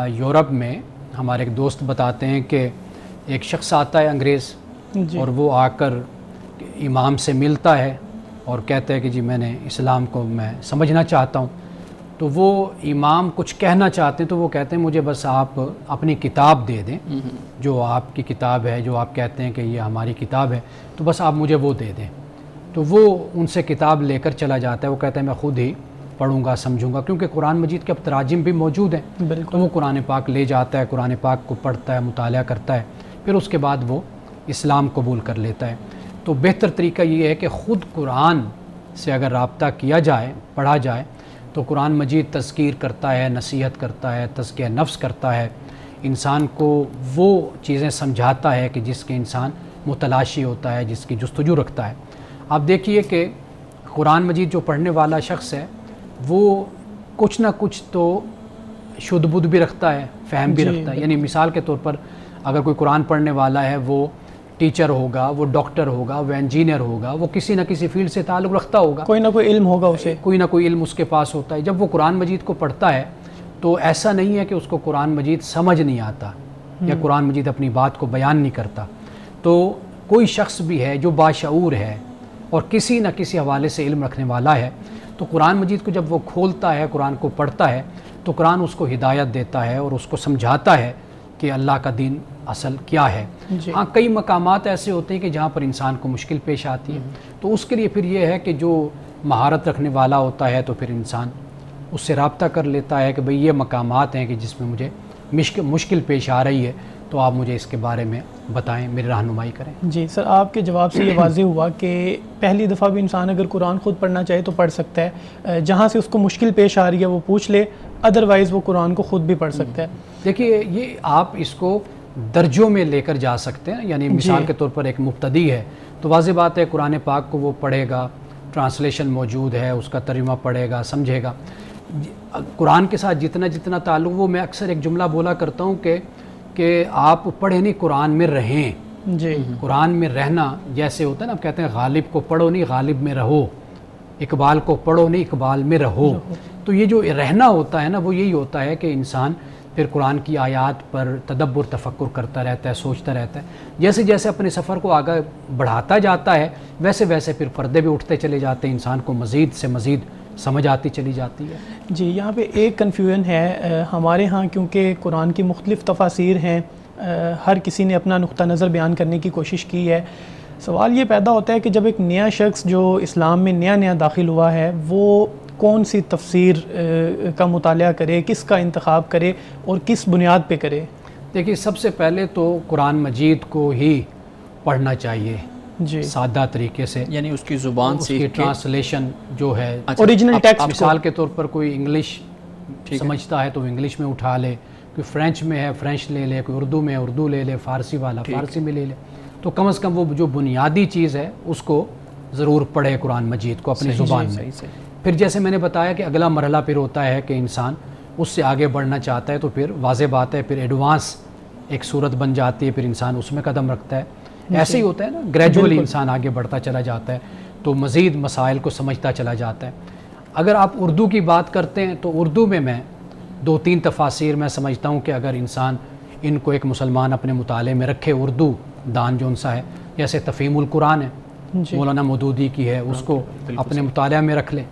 یورپ میں ہمارے ایک دوست بتاتے ہیں کہ ایک شخص آتا ہے انگریز، اور وہ آ کر امام سے ملتا ہے اور کہتا ہے کہ جی میں نے اسلام کو میں سمجھنا چاہتا ہوں۔ تو وہ امام کچھ کہنا چاہتے ہیں تو وہ کہتے ہیں مجھے بس آپ اپنی کتاب دے دیں، جو آپ کی کتاب ہے، جو آپ کہتے ہیں کہ یہ ہماری کتاب ہے، تو بس آپ مجھے وہ دے دیں۔ تو وہ ان سے کتاب لے کر چلا جاتا ہے، وہ کہتا ہے میں خود ہی پڑھوں گا، سمجھوں گا، کیونکہ قرآن مجید کے اب تراجم بھی موجود ہیں۔ تو وہ قرآن پاک لے جاتا ہے، قرآن پاک کو پڑھتا ہے، مطالعہ کرتا ہے، پھر اس کے بعد وہ اسلام قبول کر لیتا ہے۔ تو بہتر طریقہ یہ ہے کہ خود قرآن سے اگر رابطہ کیا جائے، پڑھا جائے، تو قرآن مجید تذکیر کرتا ہے، نصیحت کرتا ہے، تزکیہ نفس کرتا ہے، انسان کو وہ چیزیں سمجھاتا ہے کہ جس کے انسان متلاشی ہوتا ہے، جس کی جستجو رکھتا ہے۔ آپ دیکھیے کہ قرآن مجید جو پڑھنے والا شخص ہے وہ کچھ نہ کچھ تو شدھ بدھ بھی رکھتا ہے، فہم بھی رکھتا ہے۔ یعنی مثال کے طور پر اگر کوئی قرآن پڑھنے والا ہے، وہ ٹیچر ہوگا، وہ ڈاکٹر ہوگا، وہ انجینئر ہوگا، وہ کسی نہ کسی فیلڈ سے تعلق رکھتا ہوگا، کوئی نہ کوئی علم ہوگا اسے، کوئی نہ کوئی علم اس کے پاس ہوتا ہے۔ جب وہ قرآن مجید کو پڑھتا ہے تو ایسا نہیں ہے کہ اس کو قرآن مجید سمجھ نہیں آتا یا قرآن مجید اپنی بات کو بیان نہیں کرتا۔ تو کوئی شخص بھی ہے جو باشعور ہے اور کسی نہ کسی حوالے سے علم رکھنے والا ہے، تو قرآن مجید کو جب وہ کھولتا ہے، قرآن کو پڑھتا ہے، تو قرآن اس کو ہدایت دیتا ہے اور اس کو سمجھاتا ہے کہ اللہ کا دین اصل کیا ہے۔ ہاں کئی مقامات ایسے ہوتے ہیں کہ جہاں پر انسان کو مشکل پیش آتی ہے، تو اس کے لیے پھر یہ ہے کہ جو مہارت رکھنے والا ہوتا ہے تو پھر انسان اس سے رابطہ کر لیتا ہے کہ بھئی یہ مقامات ہیں کہ جس میں مجھے مشکل پیش آ رہی ہے، تو آپ مجھے اس کے بارے میں بتائیں، میری رہنمائی کریں۔ جی سر، آپ کے جواب سے یہ واضح ہوا کہ پہلی دفعہ بھی انسان اگر قرآن خود پڑھنا چاہے تو پڑھ سکتا ہے، جہاں سے اس کو مشکل پیش آ رہی ہے وہ پوچھ لے، ادروائز وہ قرآن کو خود بھی پڑھ سکتا ہے۔ دیکھیے یہ آپ اس کو درجوں میں لے کر جا سکتے ہیں، یعنی مثال کے طور پر ایک مبتدی ہے تو واضح بات ہے قرآن پاک کو وہ پڑھے گا، ٹرانسلیشن موجود ہے، اس کا ترجمہ پڑھے گا، سمجھے گا۔ قرآن کے ساتھ جتنا تعلق، وہ میں اکثر ایک جملہ بولا کرتا ہوں کہ آپ پڑھیں نہیں، قرآن میں رہیں۔ جی، قرآن میں رہنا جیسے ہوتا ہے نا، آپ کہتے ہیں غالب کو پڑھو نہیں، غالب میں رہو، اقبال کو پڑھو نہیں، اقبال میں رہو۔ تو یہ جو رہنا ہوتا ہے نا، وہ یہی ہوتا ہے کہ انسان پھر قرآن کی آیات پر تدبر تفکر کرتا رہتا ہے، سوچتا رہتا ہے۔ جیسے جیسے اپنے سفر کو آگے بڑھاتا جاتا ہے، ویسے ویسے پھر پردے بھی اٹھتے چلے جاتے ہیں، انسان کو مزید سے مزید سمجھ آتی چلی جاتی ہے۔ جی، یہاں پہ ایک کنفیوژن ہے ہمارے ہاں، کیونکہ قرآن کی مختلف تفاسیر ہیں، ہر کسی نے اپنا نقطہ نظر بیان کرنے کی کوشش کی ہے۔ سوال یہ پیدا ہوتا ہے کہ جب ایک نیا شخص جو اسلام میں نیا داخل ہوا ہے، وہ کون سی تفسیر کا مطالعہ کرے، کس کا انتخاب کرے اور کس بنیاد پہ کرے؟ دیکھیے سب سے پہلے تو قرآن مجید کو ہی پڑھنا چاہیے جی، سادہ طریقے سے، یعنی اس کی زبان اس کی ٹرانسلیشن جو ہے، اوریجنل ٹیکسٹ، مثال کے طور پر کوئی انگلش سمجھتا ہے تو انگلش میں اٹھا لے، کوئی فرینچ میں ہے فرینچ لے لے، کوئی اردو میں اردو لے لے، فارسی والا فارسی میں لے لے، تو کم از کم وہ جو بنیادی چیز ہے اس کو ضرور پڑھے قرآن مجید کو اپنی زبان میں۔ پھر جیسے میں نے بتایا کہ اگلا مرحلہ پھر ہوتا ہے کہ انسان اس سے آگے بڑھنا چاہتا ہے، تو پھر واضح بات ہے پھر ایڈوانس ایک صورت بن جاتی ہے، پھر انسان اس میں قدم رکھتا ہے۔ ایسے ہی ہوتا ہے نا، گریجولی انسان آگے بڑھتا چلا جاتا ہے تو مزید مسائل کو سمجھتا چلا جاتا ہے۔ اگر آپ اردو کی بات کرتے ہیں تو اردو میں 2-3 تفاسیر میں سمجھتا ہوں کہ اگر انسان ان کو ایک مسلمان اپنے مطالعے میں رکھے، اردو دان جو سا ہے، جیسے تفہیم القرآن ہے مولانا مودودی کی ہے، اس کو اپنے مطالعہ میں رکھ لیں۔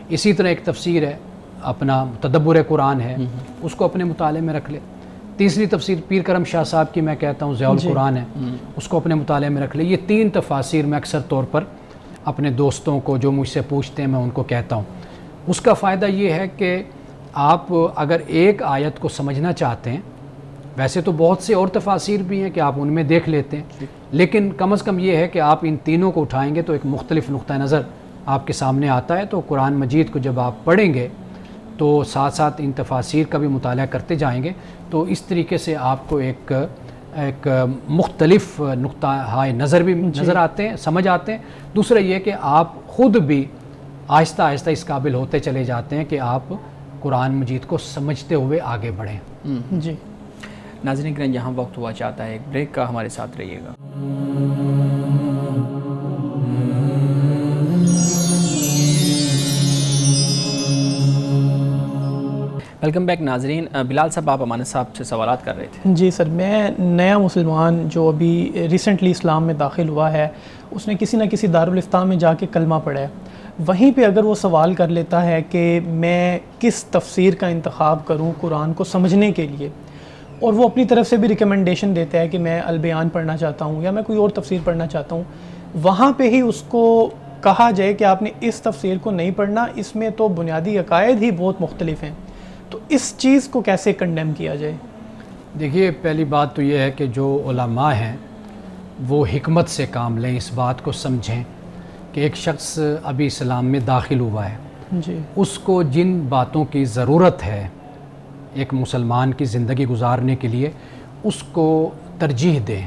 اسی طرح ایک تفسیر ہے اپنا تدبر قرآن ہے، اس کو اپنے مطالعے میں رکھ لے۔ تیسری تفسیر پیر کرم شاہ صاحب کی میں کہتا ہوں ضیاء القرآن ہے، اس کو اپنے مطالعے میں رکھ لے۔ یہ 3 تفاسیر میں اکثر طور پر اپنے دوستوں کو جو مجھ سے پوچھتے ہیں میں ان کو کہتا ہوں۔ اس کا فائدہ یہ ہے کہ آپ اگر ایک آیت کو سمجھنا چاہتے ہیں، ویسے تو بہت سے اور تفاسیر بھی ہیں کہ آپ ان میں دیکھ لیتے ہیں، لیکن کم از کم یہ ہے کہ آپ ان تینوں کو اٹھائیں گے تو ایک مختلف نقطہ نظر آپ کے سامنے آتا ہے۔ تو قرآن مجید کو جب آپ پڑھیں گے تو ساتھ ساتھ ان تفاسیر کا بھی مطالعہ کرتے جائیں گے، تو اس طریقے سے آپ کو ایک مختلف نقطہ ہائے نظر بھی نظر آتے ہیں، سمجھ آتے ہیں۔ دوسرا یہ کہ آپ خود بھی آہستہ آہستہ اس قابل ہوتے چلے جاتے ہیں کہ آپ قرآن مجید کو سمجھتے ہوئے آگے بڑھیں۔ جی ناظرین کرام، یہاں وقت ہوا چاہتا ہے ایک بریک کا، ہمارے ساتھ رہیے گا۔ ویلکم بیک ناظرین۔ بلال صاحب، آپ امانت صاحب سے سوالات کر رہے تھے۔ جی سر، میں نیا مسلمان جو ابھی ریسنٹلی اسلام میں داخل ہوا ہے، اس نے کسی نہ کسی دارالافتاء میں جا کے کلمہ پڑھا ہے، وہیں پہ اگر وہ سوال کر لیتا ہے کہ میں کس تفسیر کا انتخاب کروں قرآن کو سمجھنے کے لیے، اور وہ اپنی طرف سے بھی ریکمنڈیشن دیتا ہے کہ میں البیان پڑھنا چاہتا ہوں یا میں کوئی اور تفسیر پڑھنا چاہتا ہوں، وہاں پہ ہی اس کو کہا جائے کہ آپ نے اس تفسیر کو نہیں پڑھنا، اس میں تو بنیادی عقائد ہی بہت مختلف ہیں، تو اس چیز کو کیسے کنڈیم کیا جائے؟ دیکھیے پہلی بات تو یہ ہے کہ جو علماء ہیں وہ حکمت سے کام لیں، اس بات کو سمجھیں کہ ایک شخص ابھی اسلام میں داخل ہوا ہے، جی، اس کو جن باتوں کی ضرورت ہے ایک مسلمان کی زندگی گزارنے کے لیے، اس کو ترجیح دیں۔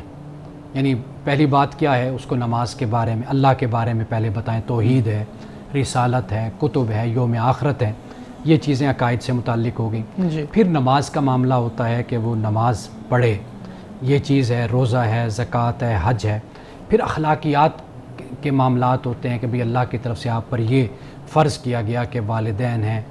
یعنی پہلی بات کیا ہے، اس کو نماز کے بارے میں، اللہ کے بارے میں پہلے بتائیں، توحید ہے، رسالت ہے، کتب ہے، یوم آخرت ہے، یہ چیزیں عقائد سے متعلق ہوگی۔ جی، پھر نماز کا معاملہ ہوتا ہے کہ وہ نماز پڑھے، یہ چیز ہے، روزہ ہے، زکوٰۃ ہے، حج ہے۔ پھر اخلاقیات کے معاملات ہوتے ہیں کہ بھی اللہ کی طرف سے آپ پر یہ فرض کیا گیا کہ والدین ہیں،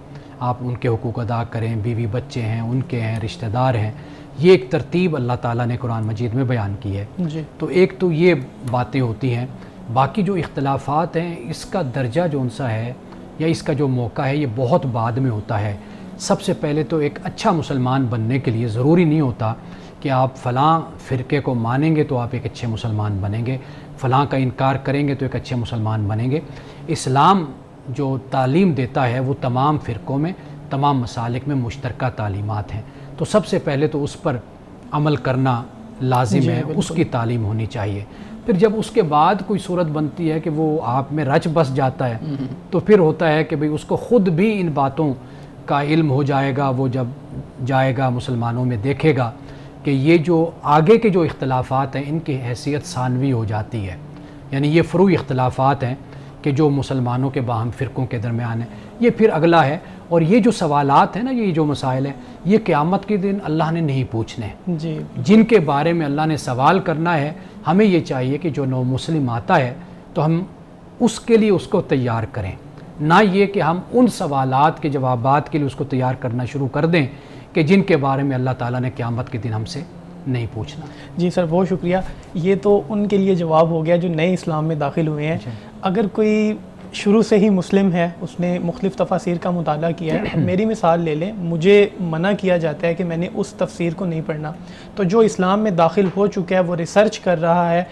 آپ ان کے حقوق ادا کریں، بیوی بچے ہیں، ان کے ہیں، رشتہ دار ہیں، یہ ایک ترتیب اللہ تعالیٰ نے قرآن مجید میں بیان کی ہے۔ جی، تو ایک تو یہ باتیں ہوتی ہیں۔ باقی جو اختلافات ہیں، اس کا درجہ جو ان سا ہے یا اس کا جو موقع ہے یہ بہت بعد میں ہوتا ہے. سب سے پہلے تو ایک اچھا مسلمان بننے کے لیے ضروری نہیں ہوتا کہ آپ فلاں فرقے کو مانیں گے تو آپ ایک اچھے مسلمان بنیں گے، فلاں کا انکار کریں گے تو ایک اچھے مسلمان بنیں گے. اسلام جو تعلیم دیتا ہے وہ تمام فرقوں میں، تمام مسالک میں مشترکہ تعلیمات ہیں. تو سب سے پہلے تو اس پر عمل کرنا لازم ہے، اس کی تعلیم ہونی چاہیے. پھر جب اس کے بعد کوئی صورت بنتی ہے کہ وہ آپ میں رچ بس جاتا ہے تو پھر ہوتا ہے کہ بھئی اس کو خود بھی ان باتوں کا علم ہو جائے گا. وہ جب جائے گا مسلمانوں میں دیکھے گا کہ یہ جو آگے کے جو اختلافات ہیں ان کی حیثیت ثانوی ہو جاتی ہے، یعنی یہ فروعی اختلافات ہیں کہ جو مسلمانوں کے باہم فرقوں کے درمیان ہیں، یہ پھر اگلا ہے. اور یہ جو سوالات ہیں نا، یہ جو مسائل ہیں، یہ قیامت کے دن اللہ نے نہیں پوچھنے. جی جن کے بارے میں اللہ نے سوال کرنا ہے، ہمیں یہ چاہیے کہ جو نو مسلم آتا ہے تو ہم اس کے لیے اس کو تیار کریں، نہ یہ کہ ہم ان سوالات کے جوابات کے لیے اس کو تیار کرنا شروع کر دیں کہ جن کے بارے میں اللہ تعالیٰ نے قیامت کے دن ہم سے نہیں پوچھنا. جی سر، بہت شکریہ. یہ تو ان کے لیے جواب ہو گیا جو نئے اسلام میں داخل ہوئے ہیں. اگر کوئی شروع سے ہی مسلم ہے، اس نے مختلف تفاسیر کا مطالعہ کیا ہے، میری مثال لے لیں، مجھے منع کیا جاتا ہے کہ میں نے اس تفسیر کو نہیں پڑھنا، تو جو اسلام میں داخل ہو چکا ہے، وہ ریسرچ کر رہا ہے،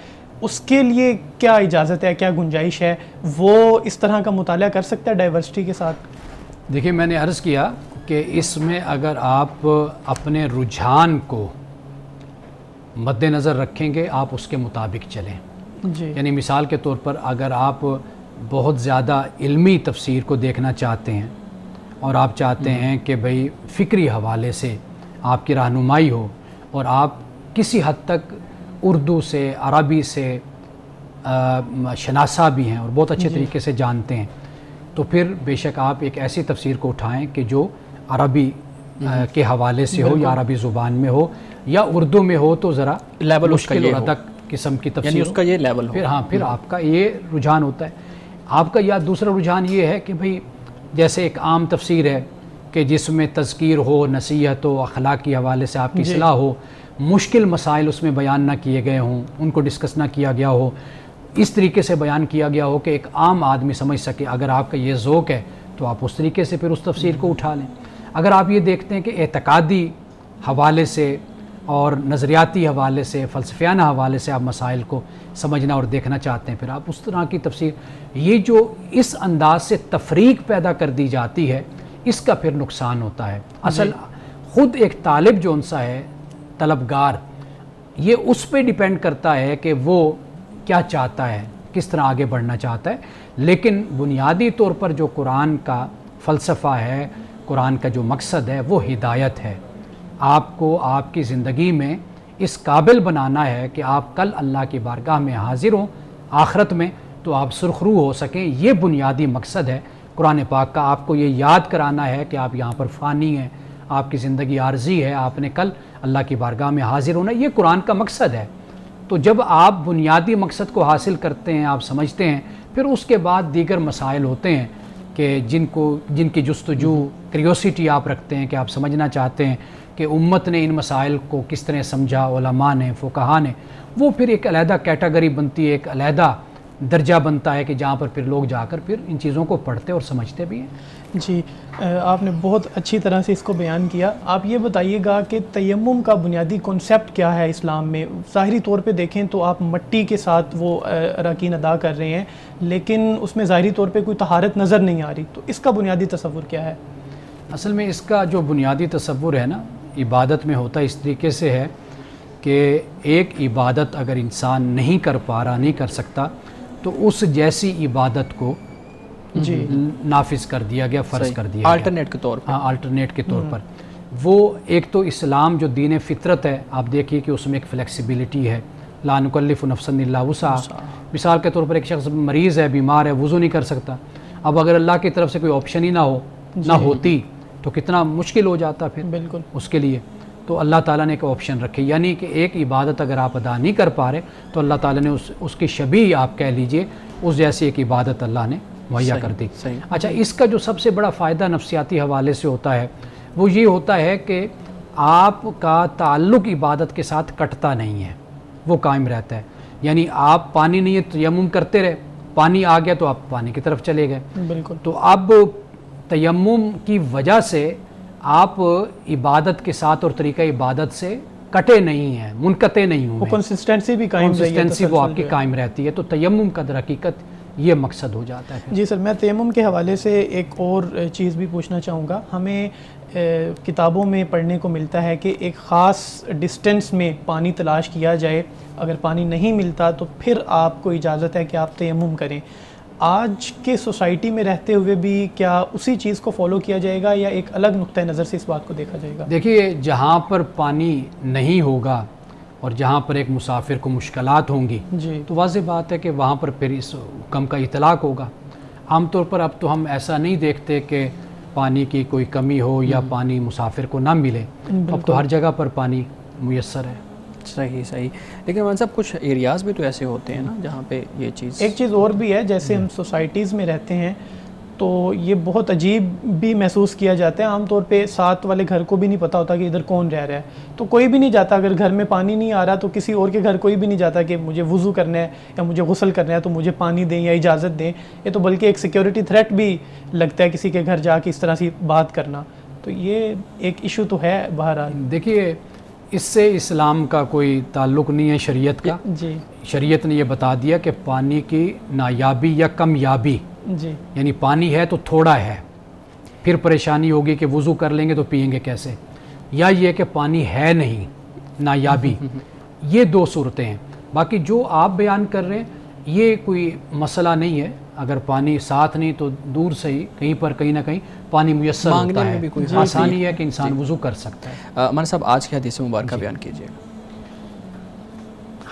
اس کے لیے کیا اجازت ہے، کیا گنجائش ہے؟ وہ اس طرح کا مطالعہ کر سکتا ہے ڈائیورسٹی کے ساتھ؟ دیکھیں، میں نے عرض کیا کہ اس میں اگر آپ اپنے رجحان کو مد نظر رکھیں گے، آپ اس کے مطابق چلیں. جی یعنی مثال کے طور پر اگر آپ بہت زیادہ علمی تفسیر کو دیکھنا چاہتے ہیں اور آپ چاہتے ہیں کہ بھئی فکری حوالے سے آپ کی رہنمائی ہو اور آپ کسی حد تک اردو سے، عربی سے شناسا بھی ہیں اور بہت اچھے طریقے سے جانتے ہیں، تو پھر بے شک آپ ایک ایسی تفسیر کو اٹھائیں کہ جو عربی کے حوالے سے ہو یا عربی زبان میں ہو یا اردو میں ہو تو ذرا لیول اس کا مشکل یہ اور ہو، ادق قسم کی تفسیر یعنی اس کا یہ لیول ہو. پھر آپ کا یہ رجحان ہوتا ہے. آپ کا یا دوسرا رجحان یہ ہے کہ بھئی جیسے ایک عام تفسیر ہے کہ جس میں تذکیر ہو، نصیحت ہو، اخلاقی حوالے سے آپ کی اصلاح ہو، مشکل مسائل اس میں بیان نہ کیے گئے ہوں، ان کو ڈسکس نہ کیا گیا ہو، اس طریقے سے بیان کیا گیا ہو کہ ایک عام آدمی سمجھ سکے. اگر آپ کا یہ ذوق ہے تو آپ اس طریقے سے پھر اس تفسیر کو اٹھا لیں. اگر آپ یہ دیکھتے ہیں کہ اعتقادی حوالے سے اور نظریاتی حوالے سے، فلسفیانہ حوالے سے آپ مسائل کو سمجھنا اور دیکھنا چاہتے ہیں، پھر آپ اس طرح کی تفسیر. یہ جو اس انداز سے تفریق پیدا کر دی جاتی ہے، اس کا پھر نقصان ہوتا ہے. اصل خود ایک طالب جو انسا ہے، طلبگار، یہ اس پہ ڈیپینڈ کرتا ہے کہ وہ کیا چاہتا ہے، کس طرح آگے بڑھنا چاہتا ہے. لیکن بنیادی طور پر جو قرآن کا فلسفہ ہے، قرآن کا جو مقصد ہے، وہ ہدایت ہے. آپ کو آپ کی زندگی میں اس قابل بنانا ہے کہ آپ کل اللہ کی بارگاہ میں حاضر ہوں آخرت میں تو آپ سرخرو ہو سکیں. یہ بنیادی مقصد ہے قرآن پاک کا. آپ کو یہ یاد کرانا ہے کہ آپ یہاں پر فانی ہیں، آپ کی زندگی عارضی ہے، آپ نے کل اللہ کی بارگاہ میں حاضر ہونا. یہ قرآن کا مقصد ہے. تو جب آپ بنیادی مقصد کو حاصل کرتے ہیں، آپ سمجھتے ہیں، پھر اس کے بعد دیگر مسائل ہوتے ہیں کہ جن کی جستجو، کریوسٹی آپ رکھتے ہیں، کہ آپ سمجھنا چاہتے ہیں کہ امت نے ان مسائل کو کس طرح سمجھا، علماء نے، فقہا نے. وہ پھر ایک علیحدہ کیٹیگری بنتی ہے، ایک علیحدہ درجہ بنتا ہے کہ جہاں پر پھر لوگ جا کر پھر ان چیزوں کو پڑھتے اور سمجھتے بھی ہیں. جی، آپ نے بہت اچھی طرح سے اس کو بیان کیا. آپ یہ بتائیے گا کہ تیمم کا بنیادی کنسیپٹ کیا ہے اسلام میں؟ ظاہری طور پہ دیکھیں تو آپ مٹی کے ساتھ وہ اراکین ادا کر رہے ہیں، لیکن اس میں ظاہری طور پہ کوئی طہارت نظر نہیں آ رہی. تو اس کا بنیادی تصور کیا ہے؟ اصل میں اس کا جو بنیادی تصور ہے نا، عبادت میں ہوتا اس طریقے سے ہے کہ ایک عبادت اگر انسان نہیں کر پا رہا، نہیں کر سکتا، تو اس جیسی عبادت کو نافذ کر دیا گیا، فرض کر دیا گیا، آلٹرنیٹ کے طور پر. ہاں، آلٹرنیٹ کے طور پر. وہ ایک تو اسلام جو دین فطرت ہے، آپ دیکھیے کہ اس میں ایک فلیکسیبلٹی ہے، لا نکلف نفسا الا وسعها. مثال کے طور پر ایک شخص مریض ہے، بیمار ہے، وضو نہیں کر سکتا. اب اگر اللہ کی طرف سے کوئی آپشن ہی نہ ہوتی تو کتنا مشکل ہو جاتا پھر بالکل اس کے لیے. تو اللہ تعالیٰ نے ایک آپشن رکھی، یعنی کہ ایک عبادت اگر آپ ادا نہیں کر پا رہے تو اللہ تعالیٰ نے اس کی شبیہ آپ کہہ لیجئے اس جیسی ایک عبادت اللہ نے مہیا کر دی. اچھا، اس کا جو سب سے بڑا فائدہ نفسیاتی حوالے سے ہوتا ہے وہ یہ ہوتا ہے کہ آپ کا تعلق عبادت کے ساتھ کٹتا نہیں ہے، وہ قائم رہتا ہے. یعنی آپ پانی نہیں ہے تیمم کرتے رہے، پانی آ گیا تو آپ پانی کی طرف چلے گئے. بالکل. تو اب تیمم کی وجہ سے آپ عبادت کے ساتھ اور طریقہ عبادت سے کٹے نہیں ہیں, منقطع نہیں ہوئے, کنسسٹنسی بھی قائم رہی ہے, کنسسٹنسی وہ آپ کی قائم رہتی ہے. تو تیمم کا در حقیقت یہ مقصد ہو جاتا ہے. جی سر, میں تیمم کے حوالے سے ایک اور چیز بھی پوچھنا چاہوں گا. ہمیں کتابوں میں پڑھنے کو ملتا ہے کہ ایک خاص ڈسٹینس میں پانی تلاش کیا جائے, اگر پانی نہیں ملتا تو پھر آپ کو اجازت ہے کہ آپ تیمم کریں. آج کے سوسائٹی میں رہتے ہوئے بھی کیا اسی چیز کو فالو کیا جائے گا یا ایک الگ نقطہ نظر سے اس بات کو دیکھا جائے گا؟ دیکھیے, جہاں پر پانی نہیں ہوگا اور جہاں پر ایک مسافر کو مشکلات ہوں گی جی, تو واضح بات ہے کہ وہاں پر پھر اس حکم کا اطلاق ہوگا. عام طور پر اب تو ہم ایسا نہیں دیکھتے کہ پانی کی کوئی کمی ہو یا پانی مسافر کو نہ ملے, اب تو ہر جگہ پر پانی میسر ہے. صحیح. لیکن مولانا صاحب کچھ ایریاز بھی تو ایسے ہوتے ہیں نا جہاں پہ یہ چیز, ایک چیز اور بھی ہے, جیسے ہم سوسائٹیز میں رہتے ہیں تو یہ بہت عجیب بھی محسوس کیا جاتا ہے. عام طور پہ ساتھ والے گھر کو بھی نہیں پتہ ہوتا کہ ادھر کون رہ رہا ہے, تو کوئی بھی نہیں جاتا. اگر گھر میں پانی نہیں آ رہا تو کسی اور کے گھر کوئی بھی نہیں جاتا کہ مجھے وضو کرنا ہے یا مجھے غسل کرنا ہے تو مجھے پانی دیں یا اجازت دیں. یہ تو بلکہ ایک سیکیورٹی تھریٹ بھی لگتا ہے کسی کے گھر جا کے اس طرح سے بات کرنا. تو یہ ایک ایشو تو ہے بہرحال. دیکھیے, اس سے اسلام کا کوئی تعلق نہیں ہے شریعت کا. جی, شریعت نے یہ بتا دیا کہ پانی کی نایابی یا کمیابی, جی, یعنی پانی ہے تو تھوڑا ہے, پھر پریشانی ہوگی کہ وضو کر لیں گے تو پئیں گے کیسے, یا یہ کہ پانی ہے نہیں, نایابی. یہ دو صورتیں ہیں. باقی جو آپ بیان کر رہے ہیں یہ کوئی مسئلہ نہیں ہے. اگر پانی ساتھ نہیں تو دور سے ہی کہیں پر کہیں نہ کہیں پانی میسر ہوتا ہے, آسانی ہے کہ انسان وضو کر سکتا ہے. مولانا صاحب آج کی حدیث مبارکہ بیان کیجیے.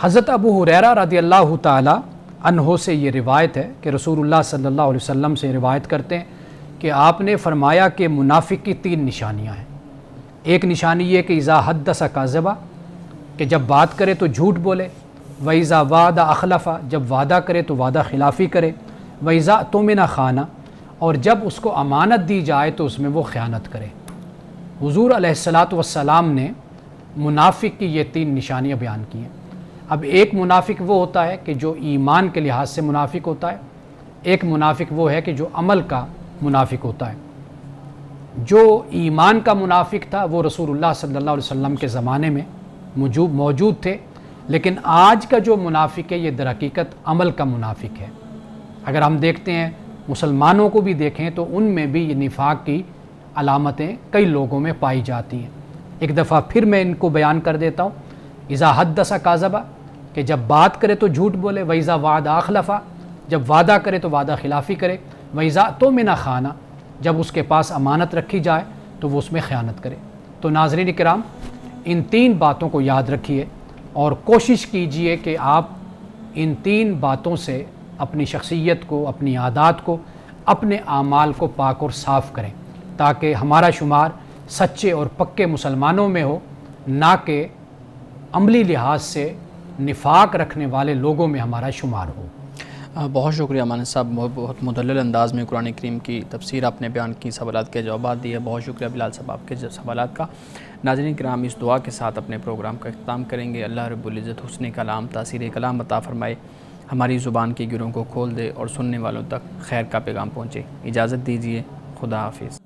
حضرت ابو ہریرہ رضی اللہ تعالی عنہ سے یہ روایت ہے کہ رسول اللہ صلی اللہ علیہ وسلم سے روایت کرتے ہیں کہ آپ نے فرمایا کہ منافق کی 3 نشانیاں ہیں. ایک نشانی یہ کہ اذا حدث کاذبا, کہ جب بات کرے تو جھوٹ بولے, وَإِذَا وَعَدَ أَخْلَفَ, جب وعدہ کرے تو وعدہ خلافی کرے, وَإِذَا اؤْتُمِنَ خَانَ, اور جب اس کو امانت دی جائے تو اس میں وہ خیانت کرے. حضور علیہ الصلاۃ والسلام نے منافق کی یہ 3 نشانیاں بیان کی ہیں. اب ایک منافق وہ ہوتا ہے کہ جو ایمان کے لحاظ سے منافق ہوتا ہے, ایک منافق وہ ہے کہ جو عمل کا منافق ہوتا ہے. جو ایمان کا منافق تھا وہ رسول اللہ صلی اللہ علیہ وسلم کے زمانے میں موجود تھے, لیکن آج کا جو منافق ہے یہ در حقیقت عمل کا منافق ہے. اگر ہم دیکھتے ہیں مسلمانوں کو بھی دیکھیں تو ان میں بھی یہ نفاق کی علامتیں کئی لوگوں میں پائی جاتی ہیں. ایک دفعہ پھر میں ان کو بیان کر دیتا ہوں. اذا حدث کاذبا, کہ جب بات کرے تو جھوٹ بولے, وَإِذَا وَعَدَ أَخْلَفَ, جب وعدہ کرے تو وعدہ خلافی کرے, وَإِذَا اؤْتُمِنَ خَانَ, جب اس کے پاس امانت رکھی جائے تو وہ اس میں خیانت کرے. تو ناظرین کرام, ان 3 باتوں کو یاد رکھیے اور کوشش کیجئے کہ آپ ان 3 باتوں سے اپنی شخصیت کو, اپنی عادات کو, اپنے اعمال کو پاک اور صاف کریں, تاکہ ہمارا شمار سچے اور پکے مسلمانوں میں ہو, نہ کہ عملی لحاظ سے نفاق رکھنے والے لوگوں میں ہمارا شمار ہو. بہت شکریہ مولانا صاحب, بہت مدلل انداز میں قرآن کریم کی تفسیر آپ نے بیان کی, سوالات کے جوابات دیے. بہت شکریہ بلال صاحب آپ کے سوالات کا. ناظرین کرام, اس دعا کے ساتھ اپنے پروگرام کا اختتام کریں گے. اللہ رب العزت حسن کلام, تاثیر کلام عطا فرمائے, ہماری زبان کی گروں کو کھول دے اور سننے والوں تک خیر کا پیغام پہنچے. اجازت دیجیے, خدا حافظ.